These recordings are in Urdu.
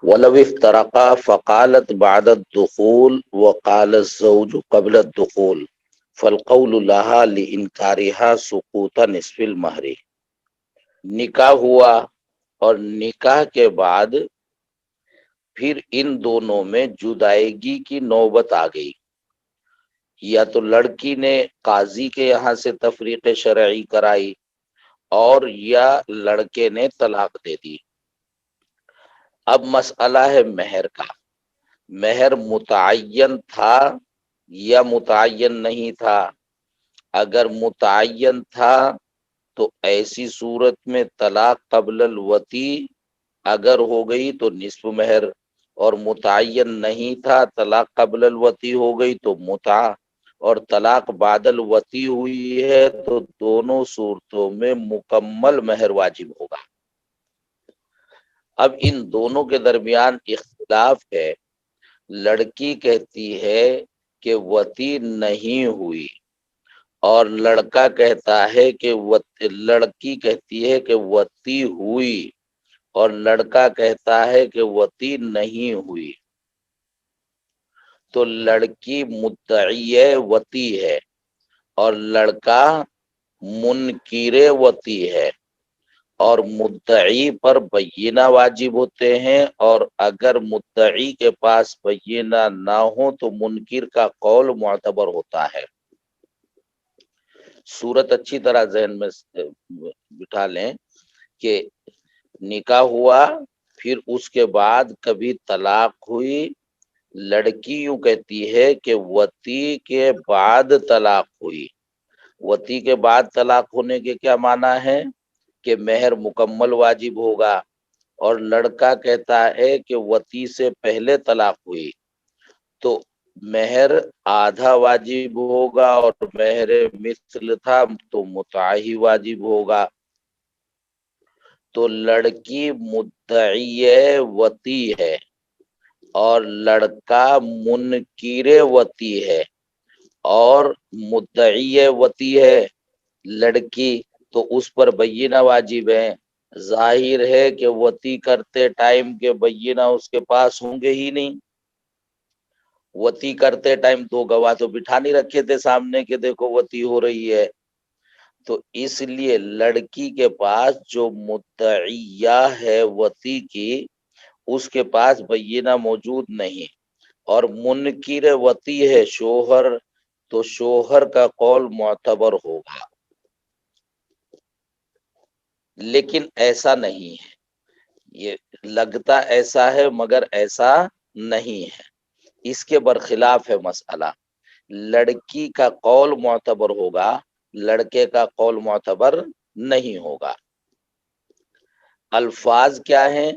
ولو افترقا فقالت بعد الدخول وقال الزوج قبل الدخول فالقول لها لإنكارها سقوط نصف المہر۔ نکاح ہوا اور نکاح کے بعد پھر ان دونوں میں جدائیگی کی نوبت آ گئی، یا تو لڑکی نے قاضی کے یہاں سے تفریق شرعی کرائی اور یا لڑکے نے طلاق دے دی۔ اب مسئلہ ہے مہر کا، مہر متعین تھا یا متعین نہیں تھا؟ اگر متعین تھا تو ایسی صورت میں طلاق قبل الوطی اگر ہو گئی تو نصف مہر، اور متعین نہیں تھا طلاق قبل الوطی ہو گئی تو متع، اور طلاق بعد الوطی ہوئی ہے تو دونوں صورتوں میں مکمل مہر واجب ہوگا۔ اب ان دونوں کے درمیان اختلاف ہے، لڑکی کہتی ہے کہ وطی نہیں ہوئی اور لڑکا کہتا ہے کہ لڑکی کہتی ہے کہ وطی ہوئی اور لڑکا کہتا ہے کہ وطی نہیں ہوئی، تو لڑکی مدعی وطی ہے اور لڑکا منکر وطی ہے، اور مدعی پر بینہ واجب ہوتے ہیں، اور اگر مدعی کے پاس بینہ نہ ہو تو منکر کا قول معتبر ہوتا ہے۔ صورت اچھی طرح ذہن میں بٹھا لیں کہ نکاح ہوا، پھر اس کے بعد کبھی طلاق ہوئی، لڑکی یوں کہتی ہے کہ وطی کے بعد طلاق ہوئی۔ وطی کے بعد طلاق ہونے کے کیا معنی ہے کہ مہر مکمل واجب ہوگا، اور لڑکا کہتا ہے کہ وطی سے پہلے طلاق ہوئی تو مہر آدھا واجب ہوگا، اور مہر مثل تھا تو متعی واجب ہوگا۔ تو لڑکی مدعی وطی ہے اور لڑکا منکر وطی ہے، اور مدعی وطی ہے لڑکی تو اس پر بینہ واجب ہے۔ ظاہر ہے کہ وطی کرتے ٹائم کے بینہ اس کے پاس ہوں گے ہی نہیں، وطی کرتے ٹائم دو گواہ تو بٹھا نہیں رکھے تھے سامنے کہ دیکھو وطی ہو رہی ہے، تو اس لیے لڑکی کے پاس جو مدعیہ ہے وطی کی، اس کے پاس بینہ موجود نہیں، اور منکر وطی ہے شوہر، تو شوہر کا قول معتبر ہوگا۔ لیکن ایسا نہیں ہے، یہ لگتا ایسا ہے مگر ایسا نہیں ہے، اس کے برخلاف ہے مسئلہ۔ لڑکی کا قول معتبر ہوگا، لڑکے کا قول معتبر نہیں ہوگا۔ الفاظ کیا ہیں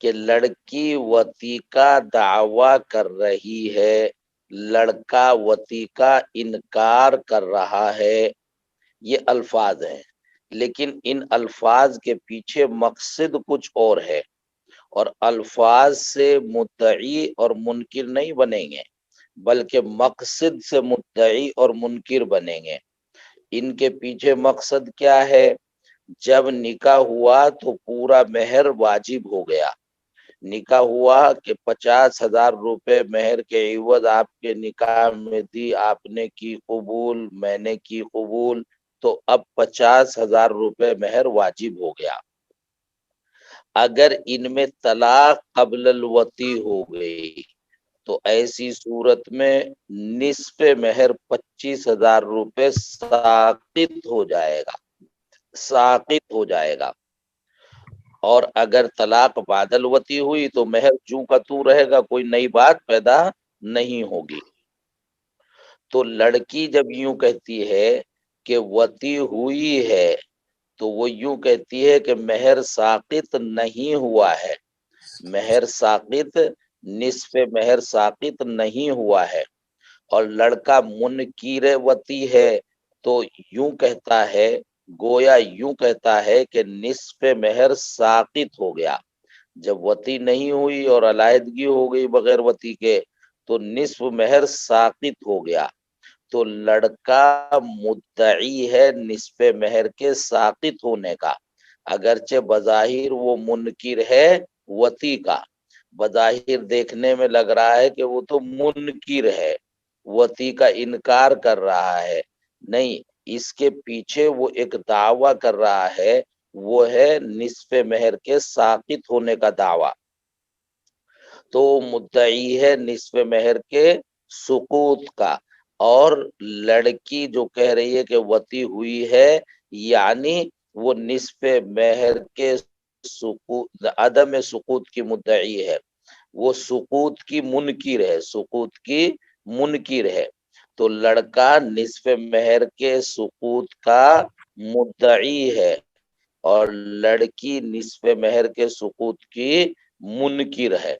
کہ لڑکی وطی کا دعویٰ کر رہی ہے، لڑکا وطی کا انکار کر رہا ہے، یہ الفاظ ہیں، لیکن ان الفاظ کے پیچھے مقصد کچھ اور ہے، اور الفاظ سے مدعی اور منکر نہیں بنیں گے بلکہ مقصد سے مدعی اور منکر بنیں گے۔ ان کے پیچھے مقصد کیا ہے؟ جب نکاح ہوا تو پورا مہر واجب ہو گیا، نکاح ہوا کہ 50,000 روپے مہر کے عوض آپ کے نکاح میں دی، آپ نے کی قبول، میں نے کی قبول، تو اب 50,000 روپے مہر واجب ہو گیا۔ اگر ان میں طلاق قبل الوطی ہو گئی تو ایسی صورت میں نصف مہر 25,000 روپے ساقط ہو جائے گا، ساقط ہو جائے گا، اور اگر طلاق بعد الوطی ہوئی تو مہر جوں کا توں رہے گا، کوئی نئی بات پیدا نہیں ہوگی۔ تو لڑکی جب یوں کہتی ہے کہ وطی ہوئی ہے تو وہ یوں کہتی ہے کہ مہر ساقط نہیں ہوا ہے، مہر ساقط، نصف مہر ساقط نہیں ہوا ہے، اور لڑکا منکر وطی ہے تو یوں کہتا ہے، گویا یوں کہتا ہے کہ نصف مہر ساقط ہو گیا۔ جب وطی نہیں ہوئی اور علیحدگی ہو گئی بغیر وطی کے تو نصف مہر ساقط ہو گیا، تو لڑکا مدعی ہے نصف مہر کے ساقط ہونے کا، اگرچہ بظاہر وہ منکر ہے وطی کا، بظاہر دیکھنے میں لگ رہا ہے کہ وہ تو منکر ہے، وتی کا انکار کر رہا ہے، نہیں، اس کے پیچھے وہ ایک دعویٰ کر رہا ہے، وہ ہے نصف مہر کے ساقط ہونے کا دعویٰ۔ تو مدعی ہے نصف مہر کے سقوط کا، اور لڑکی جو کہہ رہی ہے کہ وتی ہوئی ہے، یعنی وہ نصف مہر کے سقوط، عدم سقوط کی مدعی ہے، وہ سقوط کی منکر ہے، سقوط کی منکر ہے۔ تو لڑکا نصف مہر کے سقوط کا مدعی ہے، اور لڑکی نصف مہر کے سقوط کی منکر ہے۔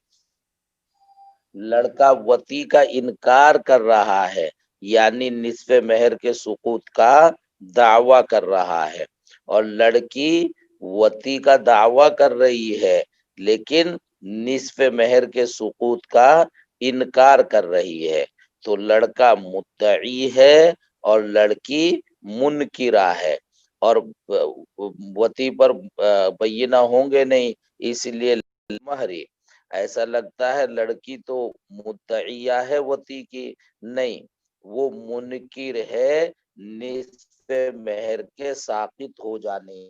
لڑکا وتی کا انکار کر رہا ہے، یعنی نصف مہر کے سقوط کا دعویٰ کر رہا ہے، اور لڑکی وتی کا دعویٰ کر رہی ہے لیکن نصف مہر کے سقوط کا انکار کر رہی ہے۔ تو لڑکا مدعی ہے اور لڑکی منکرہ ہے، اور وتی پر بینہ ہوں گے نہیں، اس لیے مہری، ایسا لگتا ہے لڑکی تو مدعیہ ہے وتی کی، نہیں، وہ منکر ہے نصف مہر کے ساقط ہو جانے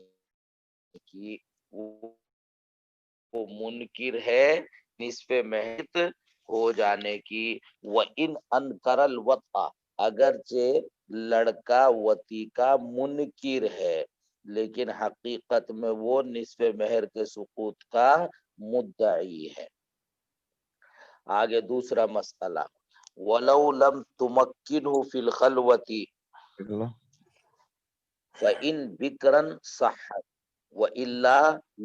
کی، وہ منکر ہے نصف مہر ہو جانے کی۔ وَإِنْ أَنْكَرَ الْوَطْءَ، اگرچہ لڑکا وتی کا منکر ہے لیکن حقیقت میں وہ نصف مہر کے سقوط کا مدعی ہے۔ آگے دوسرا مسئلہ، وَلَوْ لَمْ تُمَكِّنْهُ فِي الْخَلْوَةِ فَإِنْ بِكْرًا صَحَّتْ وَإِلَّا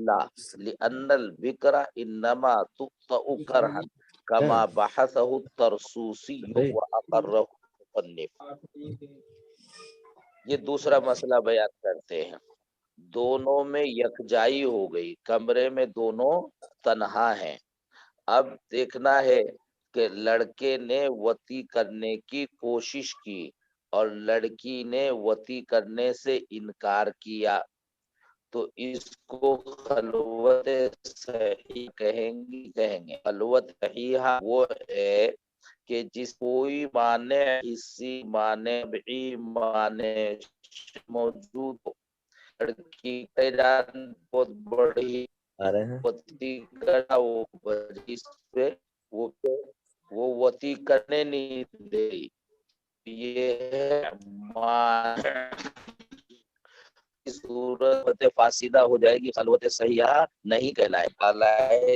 لَا لِأَنَّ الْبِكْرَ إِنَّمَا تُؤْتَأُ كَرْهًا كَمَا بَحَثَهُ الطَّرْسُوسِيُّ وَأَقَرَّهُ الْمُصَنِّفُ۔ یہ دوسرا مسئلہ بیان کرتے ہیں، دونوں میں یکجائی ہو گئی، کمرے میں دونوں تنہا ہیں، اب دیکھنا ہے کہ لڑکے نے وتی کرنے کی کوشش کی اور لڑکی نے وتی کرنے سے انکار کیا، تو اس کو خلوت صحیح کہیں گے۔ خلوت صحیحہ وہ ہے کہ جس کوئی معنی حسی معنی طبعی معنی موجود ہو، لڑکی کا جان بہت بڑی وتی کرنا، وہ اس پہ وہ وتی کرنے نہیں دے رہی، یہ ہے صورت فاسدہ ہو جائے گی، خلوت صحیحہ نہیں کہلائے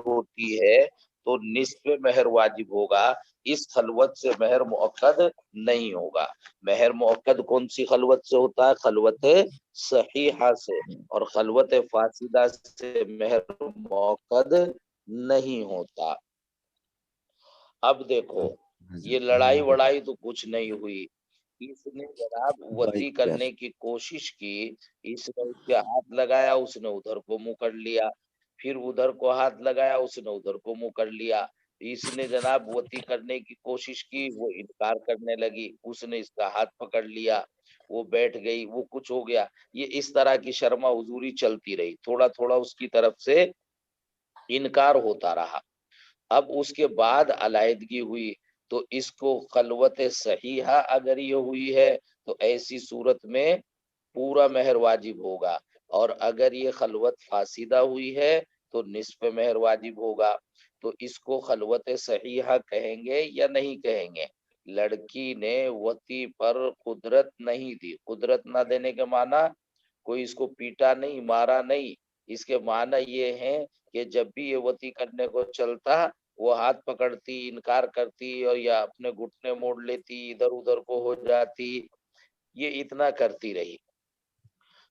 ہوتی ہے تو نصف مہر واجب ہوگا، اس خلوت سے مہر مؤکد نہیں ہوگا۔ مہر مؤکد کون سی خلوت سے ہوتا ہے؟ خلوت صحیحہ سے، اور خلوت فاسدہ سے مہر مؤکد نہیں ہوتا۔ اب دیکھو، یہ لڑائی وڑائی تو کچھ نہیں ہوئی، اس نے جناب وتی کرنے کی کوشش کی، اس نے اس کے ہاتھ لگایا، اس نے ادھر کو منہ کر لیا، پھر ادھر کو ہاتھ لگایا، اس نے ادھر کو منہ کر لیا، اس نے جناب وتی کرنے کی کوشش کی، وہ انکار کرنے لگی، اس نے اس کا ہاتھ پکڑ لیا، وہ بیٹھ گئی، وہ کچھ ہو گیا، یہ اس طرح کی شرما حضوری چلتی رہی، تھوڑا تھوڑا اس کی طرف سے انکار ہوتا رہا۔ اب اس کے بعد علیحدگی ہوئی، تو اس کو خلوت صحیحہ اگر یہ ہوئی ہے تو ایسی صورت میں پورا مہر واجب ہوگا، اور اگر یہ خلوت فاسدہ ہوئی ہے تو نصف مہر واجب ہوگا۔ تو اس کو خلوت صحیحہ کہیں گے یا نہیں کہیں گے؟ لڑکی نے وتی پر قدرت نہیں دی، قدرت نہ دینے کے معنی کوئی اس کو پیٹا نہیں، مارا نہیں، اس کے معنی یہ ہیں کہ جب بھی یہ وتی کرنے کو چلتا، وہ ہاتھ پکڑتی، انکار کرتی، اور یا اپنے گھٹنے موڑ لیتی، ادھر ادھر کو ہو جاتی، یہ اتنا کرتی رہی،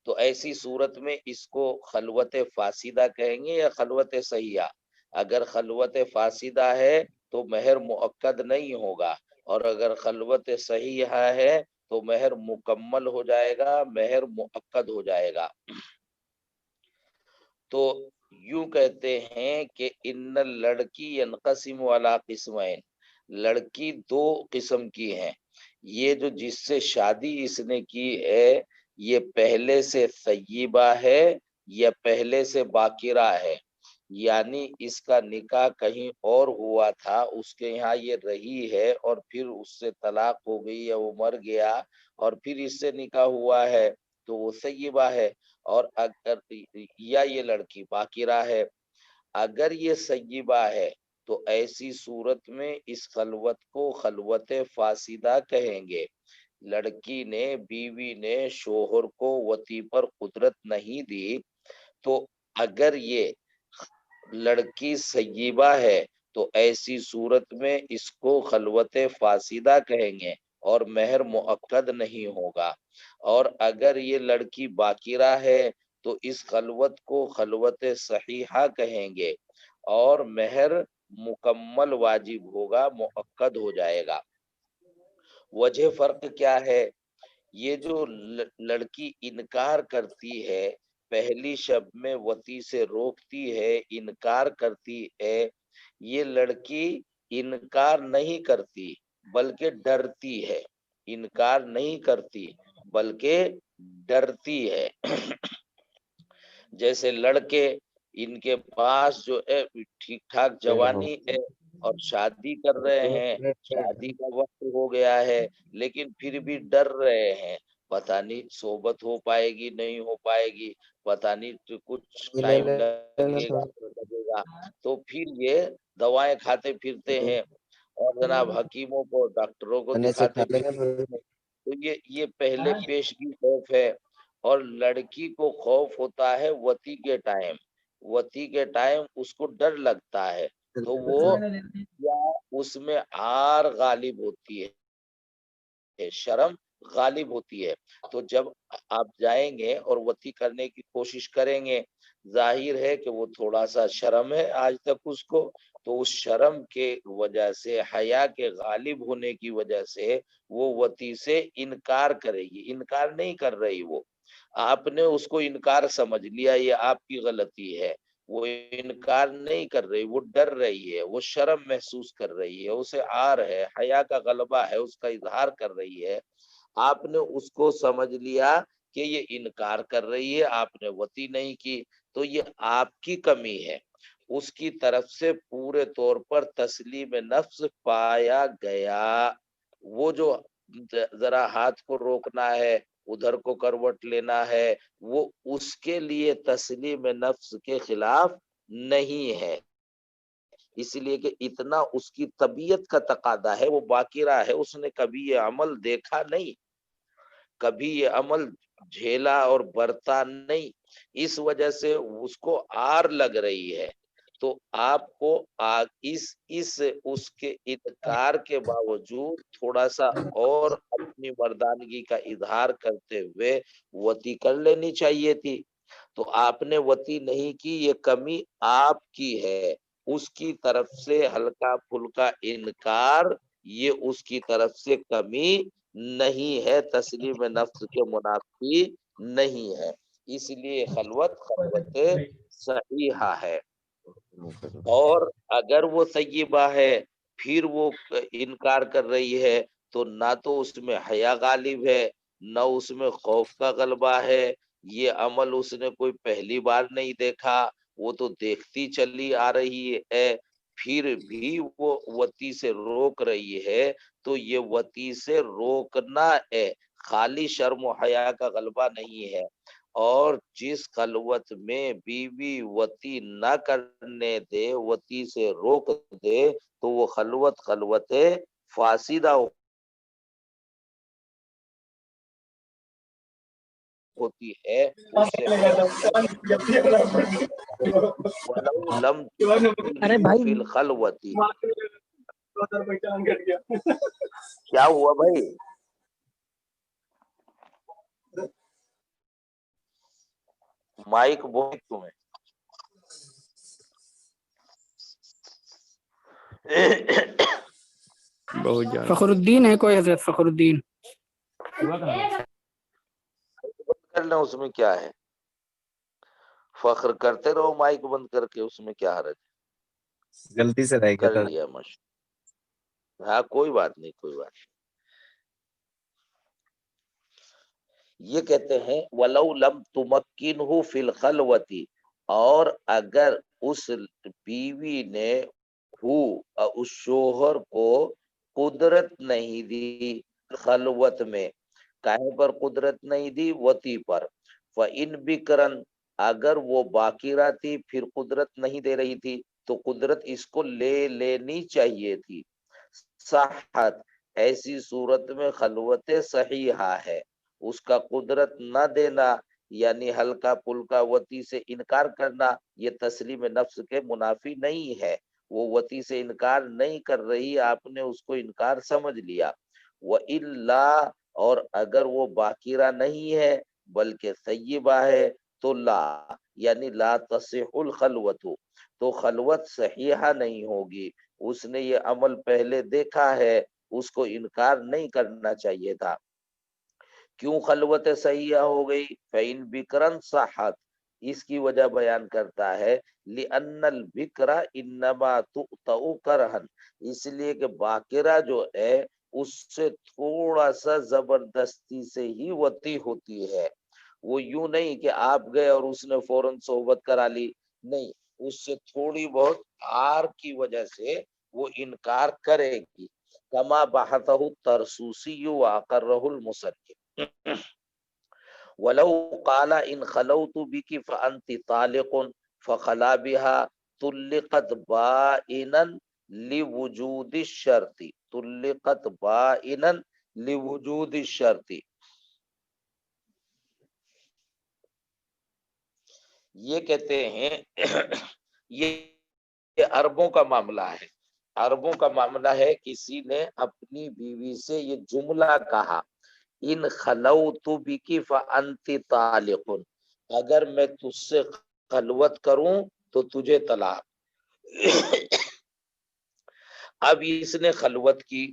تو ایسی صورت میں اس کو خلوت فاسدہ کہیں گے یا خلوت صحیحہ؟ اگر خلوت فاسدہ ہے تو مہر مؤکد نہیں ہوگا، اور اگر خلوت صحیحہ ہے تو مہر مکمل ہو جائے گا، مہر مؤکد ہو جائے گا۔ تو یوں کہتے ہیں کہ ان لڑکی ینقسم علی قسمین، لڑکی دو قسم کی ہیں، یہ جو جس سے شادی اس نے کی ہے، یہ پہلے سے طیبہ ہے یا پہلے سے باکرہ ہے؟ یعنی اس کا نکاح کہیں اور ہوا تھا، اس کے یہاں یہ رہی ہے اور پھر اس سے طلاق ہو گئی یا وہ مر گیا اور پھر اس سے نکاح ہوا ہے تو وہ سیبہ ہے، اور اگر یا یہ لڑکی باقرہ ہے، اگر یہ سیبہ ہے تو ایسی صورت میں اس خلوت کو خلوت فاسدہ کہیں گے۔ لڑکی نے، بیوی نے شوہر کو وطی پر قدرت نہیں دی، تو اگر یہ لڑکی سیبہ ہے تو ایسی صورت میں اس کو خلوت فاسدہ کہیں گے اور مہر مؤکد نہیں ہوگا، اور اگر یہ لڑکی باقرہ ہے تو اس خلوت کو خلوت صحیحہ کہیں گے اور مہر مکمل واجب ہوگا، مؤکد ہو جائے گا۔ وجہ فرق کیا ہے؟ یہ جو لڑکی انکار کرتی ہے، پہلی شب میں وطی سے روکتی ہے، انکار کرتی ہے، یہ لڑکی انکار نہیں کرتی بلکہ ڈرتی ہے، انکار نہیں کرتی بلکہ ڈرتی ہے۔ جیسے لڑکے، ان کے پاس جو ہے ٹھیک ٹھاک جوانی ہے اور شادی کر رہے ہیں، شادی کا وقت ہو گیا ہے لیکن پھر بھی ڈر رہے ہیں، پتہ نہیں صحبت ہو پائے گی نہیں ہو پائے گی، پتہ نہیں کچھ ٹائم لگے گا، تو پھر یہ دوائیں کھاتے پھرتے ہیں اور جناب حکیموں کو، ڈاکٹروں کو دکھاتے پھرتے ہیں۔ تو یہ پہلے پیشگی خوف ہے، اور لڑکی کو خوف ہوتا ہے وطی کے ٹائم، وطی کے ٹائم اس کو ڈر لگتا ہے، تو وہ یا اس میں عار غالب ہوتی ہے، شرم غالب ہوتی ہے، تو جب آپ جائیں گے اور وطی کرنے کی کوشش کریں گے، ظاہر ہے کہ وہ تھوڑا سا شرم ہے آج تک اس کو، تو اس شرم کے وجہ سے، حیا کے غالب ہونے کی وجہ سے وہ وطی سے انکار کرے گی، انکار نہیں کر رہی وہ، آپ نے اس کو انکار سمجھ لیا، یہ آپ کی غلطی ہے، وہ انکار نہیں کر رہی، وہ ڈر رہی ہے، وہ شرم محسوس کر رہی ہے، اسے عار ہے، حیا کا غلبہ ہے، اس کا اظہار کر رہی ہے، آپ نے اس کو سمجھ لیا کہ یہ انکار کر رہی ہے، آپ نے وطی نہیں کی، تو یہ آپ کی کمی ہے، اس کی طرف سے پورے طور پر تسلیم نفس پایا گیا۔ وہ جو ذرا ہاتھ کو روکنا ہے، ادھر کو کروٹ لینا ہے، وہ اس کے لیے تسلیم نفس کے خلاف نہیں ہے، اس لیے کہ اتنا اس کی طبیعت کا تقاضا ہے، وہ باقرہ ہے، اس نے کبھی یہ عمل دیکھا نہیں، کبھی یہ عمل جھیلا اور برتا نہیں، اس وجہ سے اس کو آر لگ رہی ہے، تو آپ کو اس کے انکار کے باوجود تھوڑا سا اور اپنی مردانگی کا اظہار کرتے ہوئے وطی کر لینی چاہیے تھی، تو آپ نے وطی نہیں کی، یہ کمی آپ کی ہے، اس کی طرف سے ہلکا پھلکا انکار یہ اس کی طرف سے کمی نہیں ہے، تسلیم نفس کے منافی نہیں ہے، اس لیے خلوت صحیحہ ہے۔ اور اگر وہ طیبہ ہے پھر وہ انکار کر رہی ہے، تو نہ تو اس میں حیا غالب ہے، نہ اس میں خوف کا غلبہ ہے، یہ عمل اس نے کوئی پہلی بار نہیں دیکھا، وہ تو دیکھتی چلی آ رہی ہے، پھر بھی وہ وطی سے روک رہی ہے، تو یہ وطی سے روکنا ہے، خالی شرم و حیا کا غلبہ نہیں ہے، اور جس خلوت میں بیوی وطی نہ کرنے دے، وطی سے روک دے، تو وہ خلوت فاسدہ ہوتی ہے، اس سے مہر ولو لم ارے بھائی فی الخلوتی۔ کیا ہوا بھائی؟ مائک بہت تمہیں فخر الدین ہے کوئی حضرت فخر الدین کر لیں، اس میں کیا ہے، فخر کرتے رہو مائک بند کر کے، اس میں کیا حرج ہے، غلطی سے رہ گیا کر تھا۔ لیا مشہور، ہاں کوئی بات نہیں، کوئی بات نہیں۔ یہ کہتے ہیں وَلَوْ لَمْ تُمَكِّنْهُ فِي الْخَلْوَةِ، اور اگر اس بیوی نے اس شوہر کو قدرت نہیں دی خلوت میں. کاہے پر قدرت نہیں دی؟ وتی پر. فَإِن بِكْرًا اگر وہ باقرہ تھی پھر قدرت نہیں دے رہی تھی تو قدرت اس کو لے لینی چاہیے تھی. صحت ایسی صورت میں خلوت صحیحہ ہے. اس کا قدرت نہ دینا یعنی ہلکا پلکا وتی سے انکار کرنا یہ تسلیم نفس کے منافی نہیں ہے. وہ وتی سے انکار نہیں کر رہی، آپ نے اس کو انکار سمجھ لیا. وَإِلَّا اور اگر وہ باقرہ نہیں ہے بلکہ طیبہ ہے تو لا یعنی لا تصح الخلوت تو خلوت صحیحہ نہیں ہوگی. اس نے یہ عمل پہلے دیکھا ہے، اس کو انکار نہیں کرنا چاہیے تھا. کیوں خلوت صحیحہ ہو گئی؟ فَإِن بِكْرًا صحت اس کی وجہ بیان کرتا ہے لِأَنَّ الْبِكْرَ إِنَّمَا تُؤْتَأُ كَرْهًا اس لیے کہ باقرہ جو ہے اس سے تھوڑا سا زبردستی سے ہی وتی ہوتی ہے. وہ یوں نہیں کہ آپ گئے اور اس نے فوراً صحبت کرا لی، نہیں، اس سے تھوڑی بہت آر کی وجہ سے وہ انکار کرے گی. کما بحثہ الترسوسی واقرہ المصنف. ولو قال ان خلوت بك فانت طالق فخلا بها طلقت بائنا لوجود الشرط طلقت بائنا لوجود الشرط. یہ کہتے ہیں یہ عربوں کا معاملہ ہے. عربوں کا معاملہ ہے، کسی نے اپنی بیوی سے یہ جملہ کہا ان خلوت بک فانت طالق اگر میں تجھ سے خلوت کروں تو تجھے طلاق. اب اس نے خلوت کی،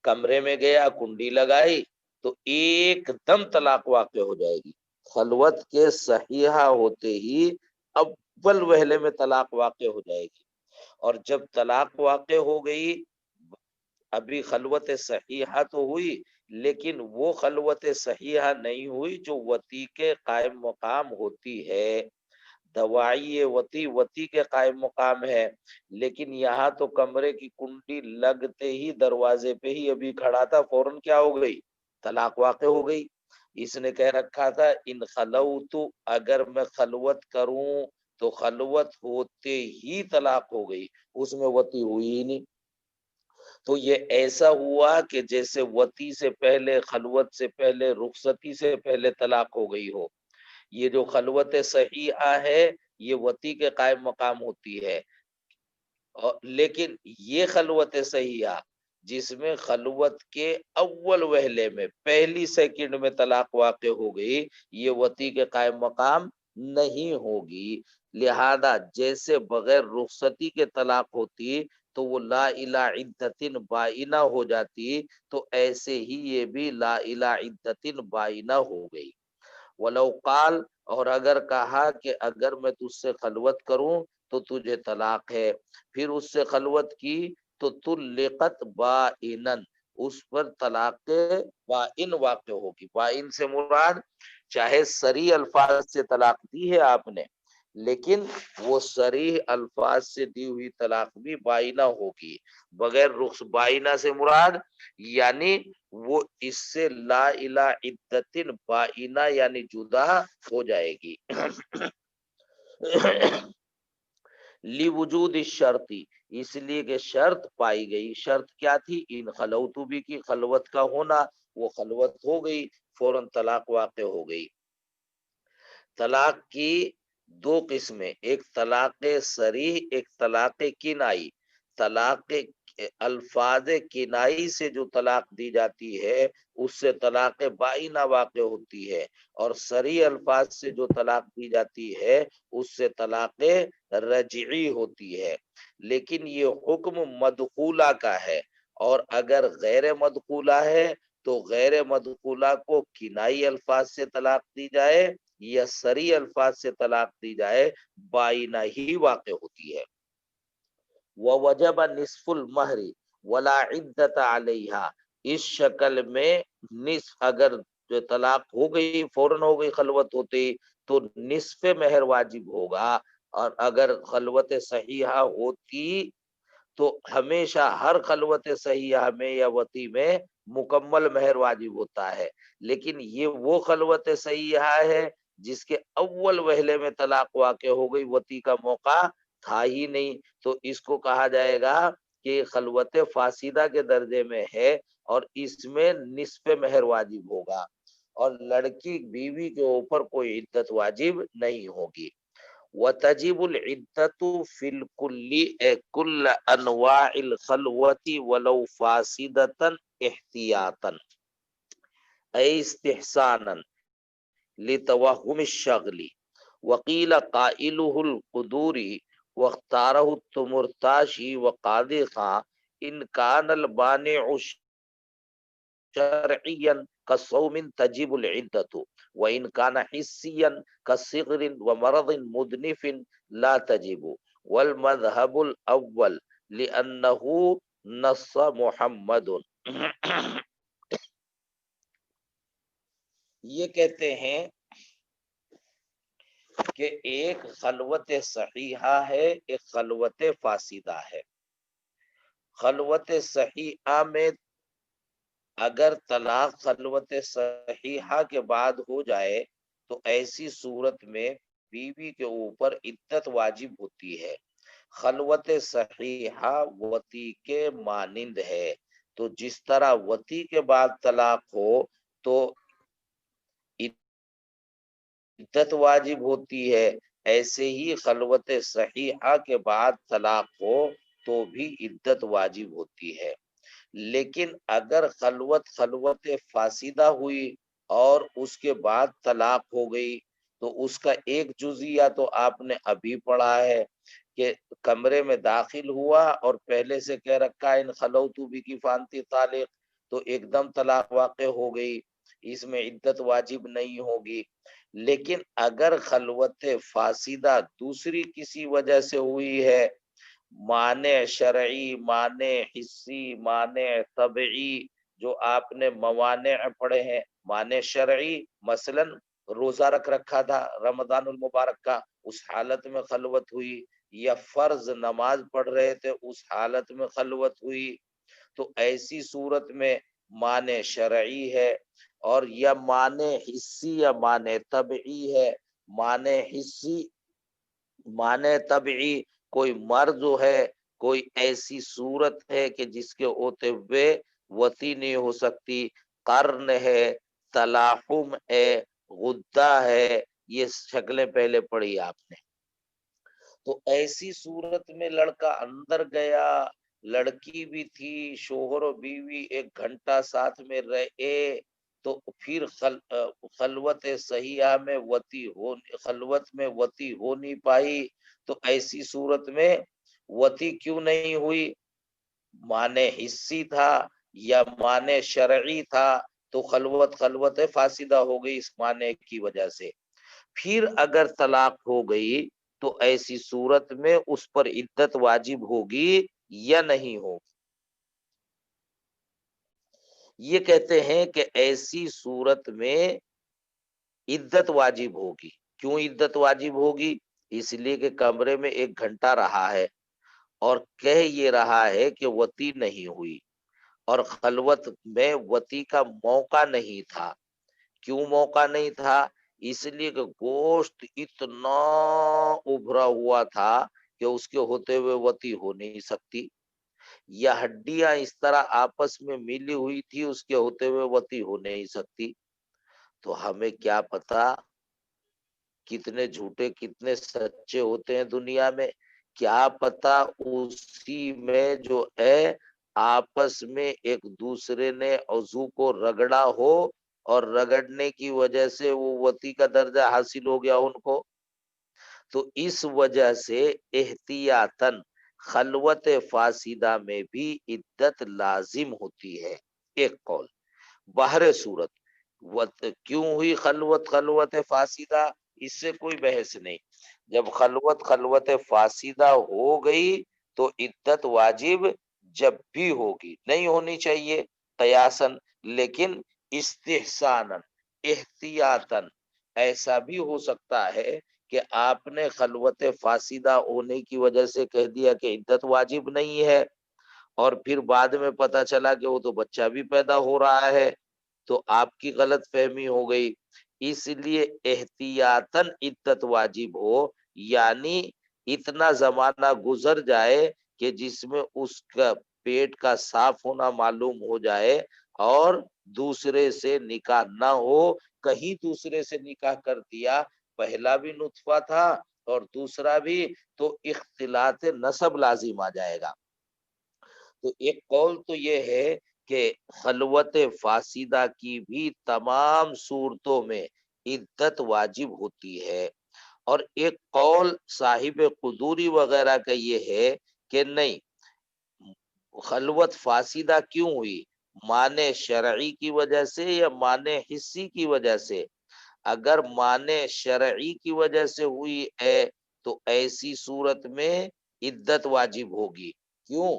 کمرے میں گیا، کنڈی لگائی تو ایک دم طلاق واقع ہو جائے گی. خلوت کے صحیحہ ہوتے ہی اول وہلے میں طلاق واقع ہو جائے گی. اور جب طلاق واقع ہو گئی، ابھی خلوت صحیحہ تو ہوئی لیکن وہ خلوت صحیحہ نہیں ہوئی جو وتی کے قائم مقام ہوتی ہے. دوائی وتی کے قائم مقام ہے، لیکن یہاں تو کمرے کی کنڈی لگتے ہی دروازے پہ ہی ابھی کھڑا تھا، فوراً کیا ہو گئی؟ طلاق واقع ہو گئی. اس نے کہہ رکھا تھا ان خلوت اگر میں خلوت کروں تو خلوت ہوتے ہی طلاق ہو گئی، اس میں وتی ہوئی ہی نہیں. تو یہ ایسا ہوا کہ جیسے وتی سے پہلے، خلوت سے پہلے، رخصتی سے پہلے طلاق ہو گئی ہو. یہ جو خلوت صحیحہ ہے یہ وتی کے قائم مقام ہوتی ہے. لیکن یہ خلوت صحیحہ جس میں خلوت کے اول وہلے میں پہلی سیکنڈ میں طلاق واقع ہو گئی، یہ وتی کے قائم مقام نہیں ہوگی. لہذا جیسے بغیر رخصتی کے طلاق ہوتی تو وہ لا الہ عدت بائنہ ہو جاتی، تو ایسے ہی یہ بھی لا الہ عدت بائنہ ہو گئی. ولو قال اور اگر کہا کہ اگر میں تجھ سے خلوت کروں تو تجھے طلاق ہے، پھر اس سے خلوت کی تو طلقت بائنا اس پر طلاق بائن واقع ہوگی. بائن سے مراد چاہے صریح الفاظ سے طلاق دی ہے آپ نے، لیکن وہ صریح الفاظ سے دی ہوئی طلاق بھی بائنہ ہوگی. بغیر رخص بائنہ سے مراد یعنی وہ اس سے لا الہ عدت بائنہ یعنی جدا ہو جائے گی. لوجود الشرطی اس لیے کہ شرط پائی گئی. شرط کیا تھی؟ ان خلوت بھی کی خلوت کا ہونا، وہ خلوت ہو گئی، فوراً طلاق واقع ہو گئی. طلاق کی دو قسمیں، ایک طلاق صریح، ایک طلاق کنائی. طلاق الفاظ کنائی سے جو طلاق دی جاتی ہے اس سے طلاق بائنہ واقع ہوتی ہے، اور صریح الفاظ سے جو طلاق دی جاتی ہے اس سے طلاق رجعی ہوتی ہے. لیکن یہ حکم مدخولہ کا ہے، اور اگر غیر مدخولہ ہے تو غیر مدخولہ کو کنائی الفاظ سے طلاق دی جائے یا صریح الفاظ سے طلاق دی جائے بائنہ ہی واقع ہوتی ہے. وَوَجَبَ نِصْفُ الْمَہْرِ وَلَا عِدَّةَ عَلَيْهَا اس شکل میں نصف اگر جو طلاق ہو گئی، فوراً ہو گئی خلوت ہوتے تو نصف مہر واجب ہوگا. اور اگر خلوت صحیحہ ہوتی تو ہمیشہ ہر خلوت صحیحہ میں یا وتی میں مکمل مہر واجب ہوتا ہے، لیکن یہ وہ خلوت صحیحہ ہے جس کے اول وہلے میں طلاق واقع ہو گئی، وتی کا موقع تھا ہی نہیں، تو اس کو کہا جائے گا کہ خلوت فاسدہ کے درجے میں ہے اور اس میں نصف مہر واجب ہوگا، اور لڑکی بیوی کے اوپر کوئی عدت واجب نہیں ہوگی۔ وتجب العدت فی الکل کل انواع الخلوت ولو فاسدتا احتیاطا ای استحسانا لتوهم الشغل، وقیل قائله القدوری واختارہ التمرتاشی وقاضی خان ان کان البانع شرعیا كصوم تجب العدت وان كان حسيا كصغر ومرض مدنف لا تجب والمذهب الاول لانه نص محمد۔ یہ کہتے ہیں کہ ایک خلوت صحیحہ ہے، ایک خلوت فاسدہ ہے۔ خلوت صحیحہ میں اگر طلاق خلوت صحیحہ کے بعد ہو جائے تو ایسی صورت میں بیوی کے اوپر عدت واجب ہوتی ہے۔ خلوت صحیحہ وتی کے مانند ہے، تو جس طرح وتی کے بعد طلاق ہو تو عدت واجب ہوتی ہے، ایسے ہی خلوت صحیحہ کے بعد طلاق ہو تو بھی عدت واجب ہوتی ہے۔ لیکن اگر خلوت فاسدہ ہوئی اور اس کے بعد طلاق ہو گئی تو اس کا ایک جزیہ تو آپ نے ابھی پڑھا ہے کہ کمرے میں داخل ہوا اور پہلے سے کہہ رکھا ان خلوت بکی فانتی طالق، تو ایک دم طلاق واقع ہو گئی، اس میں عدت واجب نہیں ہوگی۔ لیکن اگر خلوت فاسدہ دوسری کسی وجہ سے ہوئی ہے، مانع شرعی، مانع حسی، مانع طبعی، جو آپ نے موانع پڑھے ہیں، مانع شرعی مثلا روزہ رکھ رکھا تھا رمضان المبارک کا، اس حالت میں خلوت ہوئی، یا فرض نماز پڑھ رہے تھے اس حالت میں خلوت ہوئی، تو ایسی صورت میں مانع شرعی ہے، اور یا مانع حسی یا مانع طبعی ہے۔ مانع حسی، مانع طبعی کوئی مرض ہے، کوئی ایسی صورت ہے کہ جس کے ہوتے ہوئے وتی نہیں ہو سکتی، قرن ہے، تلاحم ہے، غدہ ہے، یہ شکلیں پہلے پڑھی آپ نے۔ تو ایسی صورت میں لڑکا اندر گیا، لڑکی بھی تھی، شوہر و بیوی ایک گھنٹہ ساتھ میں رہے، تو پھر خلوت صحیحہ میں خلوت میں وتی ہو نہیں پائی، تو ایسی صورت میں وتی کیوں نہیں ہوئی؟ معنی حسی تھا یا معنی شرعی تھا، تو خلوت فاسدہ ہو گئی اس معنی کی وجہ سے۔ پھر اگر طلاق ہو گئی تو ایسی صورت میں اس پر عدت واجب ہوگی یا نہیں ہوگی؟ یہ کہتے ہیں کہ ایسی صورت میں عدت واجب ہوگی۔ کیوں عدت واجب ہوگی؟ اس لیے کہ کمرے میں ایک گھنٹہ رہا ہے اور کہہ یہ رہا ہے کہ وتی نہیں ہوئی، اور خلوت میں وتی کا موقع نہیں تھا۔ کیوں موقع نہیں تھا؟ اس لیے کہ گوشت اتنا ابھرا ہوا تھا کہ اس کے ہوتے ہوئے وتی ہو نہیں سکتی، یا ہڈیاں اس طرح آپس میں ملی ہوئی تھی اس کے ہوتے ہوئے وتی ہو نہیں سکتی۔ تو ہمیں کیا پتا کتنے جھوٹے کتنے سچے ہوتے ہیں دنیا میں، کیا پتا اسی میں جو ہے آپس میں ایک دوسرے نے عضو کو رگڑا ہو اور رگڑنے کی وجہ سے وہ وتی کا درجہ حاصل ہو گیا ان کو۔ تو اس وجہ سے احتیاطاً خلوت فاسدہ میں بھی عدت لازم ہوتی ہے، ایک قول۔ باہر صورت کیوں ہوئی خلوت فاسدہ، اس سے کوئی بحث نہیں۔ جب خلوت فاسدہ ہو گئی تو عدت واجب جب بھی ہوگی، نہیں ہونی چاہیے قیاساً، لیکن استحساناً، احتیاطاً۔ ایسا بھی ہو سکتا ہے کہ آپ نے خلوت فاسدہ ہونے کی وجہ سے کہہ دیا کہ عدت واجب نہیں ہے، اور پھر بعد میں پتا چلا کہ وہ تو بچہ بھی پیدا ہو رہا ہے، تو آپ کی غلط فہمی ہو گئی۔ اس لیے احتیاطاً عدت واجب ہو، یعنی اتنا زمانہ گزر جائے کہ جس میں اس کا پیٹ کا صاف ہونا معلوم ہو جائے، اور دوسرے سے نکاح نہ ہو۔ کہیں دوسرے سے نکاح کر دیا، پہلا بھی نطفہ تھا اور دوسرا بھی، تو اختلاط نسب لازم آ جائے گا۔ تو ایک قول تو یہ ہے کہ خلوت فاسدہ کی بھی تمام صورتوں میں عدت واجب ہوتی ہے، اور ایک قول صاحب قدوری وغیرہ کا یہ ہے کہ نہیں، خلوت فاسدہ کیوں ہوئی، معنی شرعی کی وجہ سے یا معنی حسی کی وجہ سے؟ اگر معنی شرعی کی وجہ سے ہوئی ہے تو ایسی صورت میں عدت واجب ہوگی۔ کیوں؟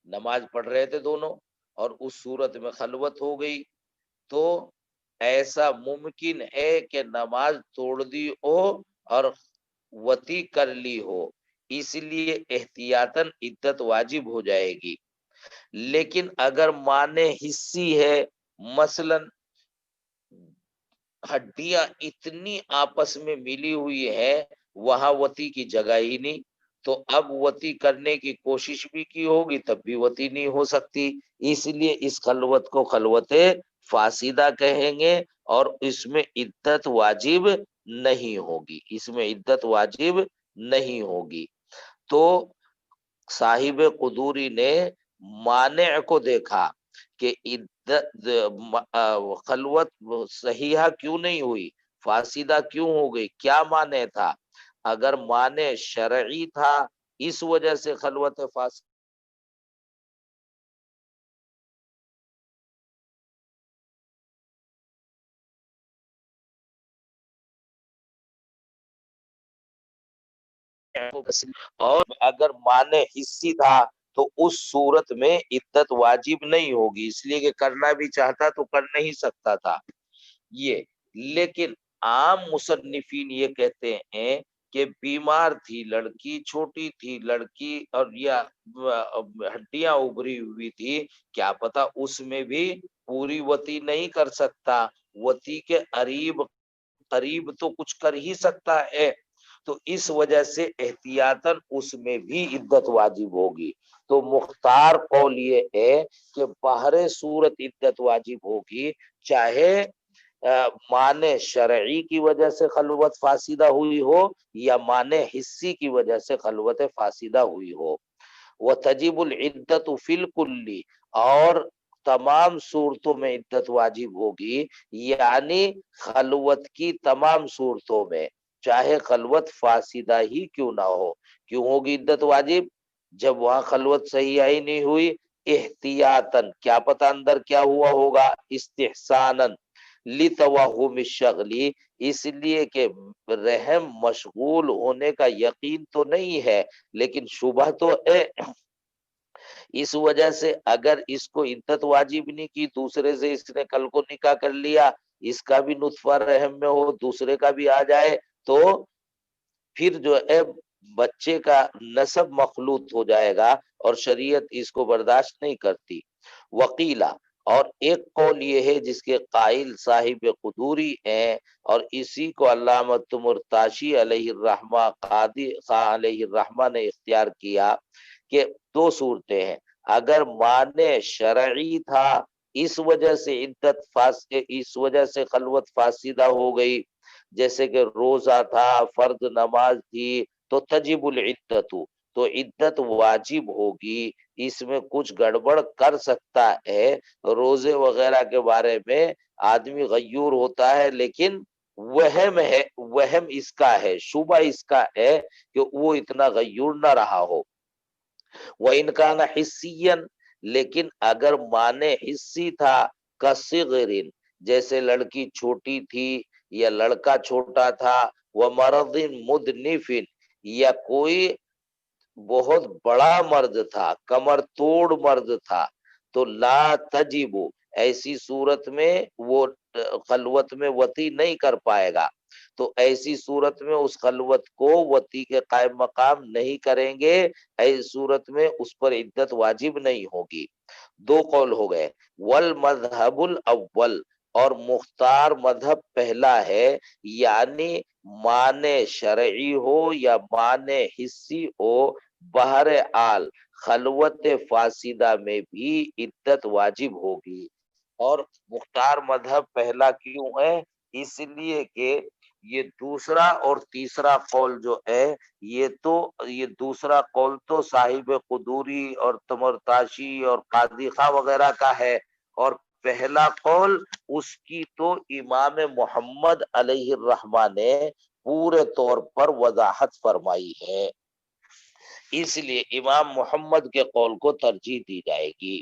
نماز پڑھ رہے تھے دونوں اور اس صورت میں خلوت ہو گئی، تو ایسا ممکن ہے کہ نماز توڑ دی ہو اور وطی کر لی ہو، اس لیے احتیاطاً عدت واجب ہو جائے گی۔ لیکن اگر معنی حسی ہے، مثلا ہڈیاں اتنی آپس میں ملی ہوئی ہے، وہاں وتی کی جگہ ہی نہیں، تو اب وتی کرنے کی کوشش بھی کی ہوگی تب بھی وتی نہیں ہو سکتی، اس لیے اس خلوت کو خلوت فاسدہ کہیں گے، اور اس میں عدت واجب نہیں ہوگی، اس میں عدت واجب نہیں ہوگی۔ تو صاحب قدوری نے مانع کو دیکھا کہ خلوت صحیحہ کیوں نہیں ہوئی، فاسدہ کیوں ہو گئی، کیا معنی تھا؟ اگر معنی شرعی تھا، اس وجہ سے خلوت فاسدہ اور اگر معنی حسی تھا تو اس صورت میں عدت واجب نہیں ہوگی، اس لیے کہ کرنا بھی چاہتا تو کر نہیں سکتا تھا یہ۔ لیکن عام مصنفین یہ کہتے ہیں کہ بیمار تھی لڑکی، چھوٹی تھی لڑکی، اور یا ہڈیاں ابری ہوئی تھی، کیا پتا اس میں بھی پوری وتی نہیں کر سکتا، وتی کے قریب قریب تو کچھ کر ہی سکتا ہے، تو اس وجہ سے احتیاطاً اس میں بھی عدت واجب ہوگی۔ تو مختار قول یہ ہے کہ باہر صورت عدت واجب ہوگی، چاہے معنی شرعی کی وجہ سے خلوت فاسدہ ہوئی ہو یا معنی حسی کی وجہ سے خلوت فاسدہ ہوئی ہو۔ وتجب العدت فی الکل، اور تمام صورتوں میں عدت واجب ہوگی، یعنی خلوت کی تمام صورتوں میں، چاہے خلوت فاسدہ ہی کیوں نہ ہو۔ کیوں ہوگی عدت واجب؟ جب وہاں خلوت صحیح ہی نہیں ہوئی، احتیاطاً، کیا پتہ اندر کیا ہوا ہوگا، استحساناً لتوہم الشغلی، اس لیے کہ رحم مشغول ہونے کا یقین تو نہیں ہے لیکن شبہ تو ہے، اس وجہ سے اگر اس کو عدت واجب نہیں کی، دوسرے سے اس نے کل کو نکاح کر لیا، اس کا بھی نطفہ رحم میں ہو، دوسرے کا بھی آ جائے، تو پھر جو ہے بچے کا نسب مخلوط ہو جائے گا، اور شریعت اس کو برداشت نہیں کرتی۔ وکیلا، اور ایک قول یہ ہے جس کے قائل صاحب قدوری ہیں، اور اسی کو علامہ مرتاشی علیہ الرحمہ، قاضی خان علیہ الرحمہ نے اختیار کیا، کہ دو صورتیں ہیں، اگر معنی شرعی تھا، اس وجہ سے اس وجہ سے خلوت فاسدہ ہو گئی، جیسے کہ روزہ تھا، فرض نماز تھی، تو تجب العدت، تو عدت واجب ہوگی، اس میں کچھ گڑبڑ کر سکتا ہے، روزے وغیرہ کے بارے میں آدمی غیور ہوتا ہے، لیکن وہم اس کا ہے، شبہ اس کا ہے کہ وہ اتنا غیور نہ رہا ہو۔ وَإِنْ كَانَ حِسِّيًّا، لیکن اگر معنی حسی تھا، کَصِغْرٍ، جیسے لڑکی چھوٹی تھی یا لڑکا چھوٹا تھا، وَمَرَضٍ مُدْنِفٍ، یا کوئی بہت بڑا مرد تھا، کمر توڑ مرد تھا، تو لا تجب، ایسی صورت میں وہ خلوت میں وتی نہیں کر پائے گا۔ تو ایسی صورت میں اس خلوت کو وتی کے قائم مقام نہیں کریں گے، ایسی صورت میں اس پر عدت واجب نہیں ہوگی۔ دو قول ہو گئے۔ والمذہب الاول، اور مختار مذہب پہلا ہے، یعنی معنی شرعی ہو یا معنی حسی ہو، بہرحال خلوت فاسدہ میں بھی عدت واجب ہوگی۔ اور مختار مذہب پہلا کیوں ہے؟ اس لیے کہ یہ دوسرا اور تیسرا قول جو ہے، یہ دوسرا قول تو صاحب قدوری اور تمرتاشی اور قاضی خواہ وغیرہ کا ہے، اور پہلا قول اس کی تو امام محمد علیہ الرحمہ نے پورے طور پر وضاحت فرمائی ہے، اس لیے امام محمد کے قول کو ترجیح دی جائے گی۔